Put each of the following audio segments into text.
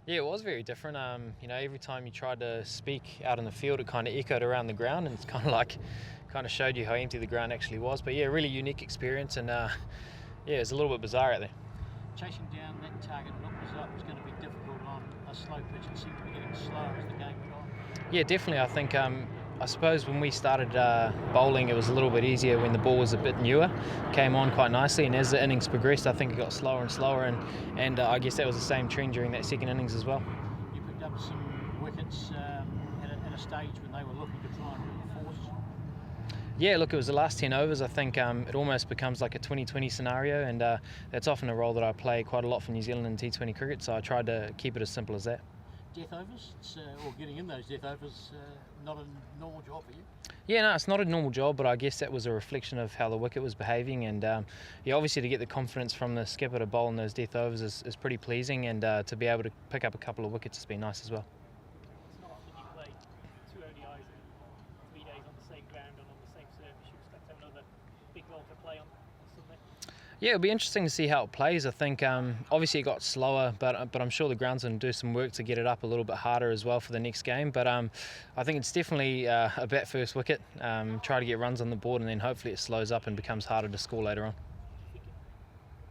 Yeah, it was very different. Every time you tried to speak out in the field, it kind of echoed around the ground, and it's kind of showed you how empty the ground actually was. But yeah, really unique experience, and yeah, it's a little bit bizarre out there. Chasing down that target looked as though it was going to be difficult on a slow pitch. It seemed to be getting slower as the game went on. Yeah, definitely. I think I suppose when we started bowling, it was a little bit easier when the ball was a bit newer, came on quite nicely, and as the innings progressed, I think it got slower and slower, and I guess that was the same trend during that second innings as well. You picked up some wickets at a stage when they were looking to try and reinforce. Yeah, look, it was the last 10 overs. I think it almost becomes like a 20-20 scenario, and that's often a role that I play quite a lot for New Zealand in T20 cricket, so I tried to keep it as simple as that. Death overs, or getting in those death overs, not a normal job for you? Yeah, no, it's not a normal job, but I guess that was a reflection of how the wicket was behaving, and yeah, obviously to get the confidence from the skipper to bowl in those death overs is pretty pleasing, and to be able to pick up a couple of wickets has been nice as well. It's not often you play 2 ODIs in 3 days on the same ground and on the same surface. You expect to have another big role to play on Sunday? Yeah, it'll be interesting to see how it plays. I think obviously it got slower, but I'm sure the ground's going to do some work to get it up a little bit harder as well for the next game. But I think it's definitely a bat first wicket. Try to get runs on the board, and then hopefully it slows up and becomes harder to score later on. Do you think,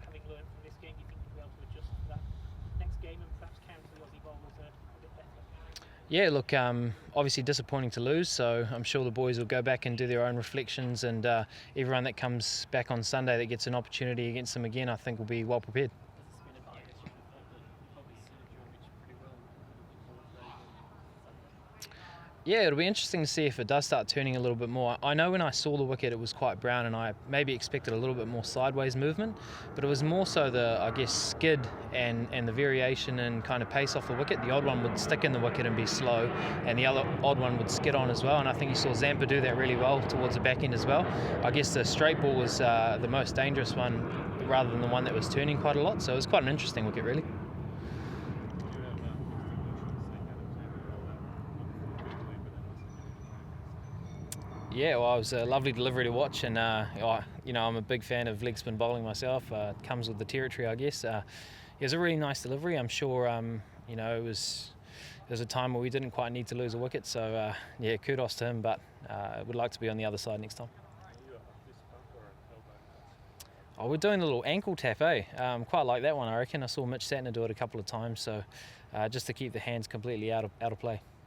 having learned from this game, do you think you'll be able to adjust to that next game and perhaps counter the Aussie bowlers a bit better? Yeah, look, obviously disappointing to lose, so I'm sure the boys will go back and do their own reflections, and everyone that comes back on Sunday that gets an opportunity against them again, I think will be well prepared. Yeah, it'll be interesting to see if it does start turning a little bit more. I know when I saw the wicket it was quite brown, and I maybe expected a little bit more sideways movement, but it was more so the, I guess, skid and the variation and kind of pace off the wicket. The odd one would stick in the wicket and be slow, and the other odd one would skid on as well, and I think you saw Zampa do that really well towards the back end as well. I guess the straight ball was the most dangerous one rather than the one that was turning quite a lot, so it was quite an interesting wicket really. Yeah, well, it was a lovely delivery to watch, and I'm a big fan of leg spin bowling myself. It comes with the territory, I guess. It was a really nice delivery. I'm sure, it was a time where we didn't quite need to lose a wicket, so yeah, kudos to him. But I would like to be on the other side next time. Oh, we're doing a little ankle tap, eh? Quite like that one, I reckon. I saw Mitch Satner do it a couple of times, so just to keep the hands completely out of play.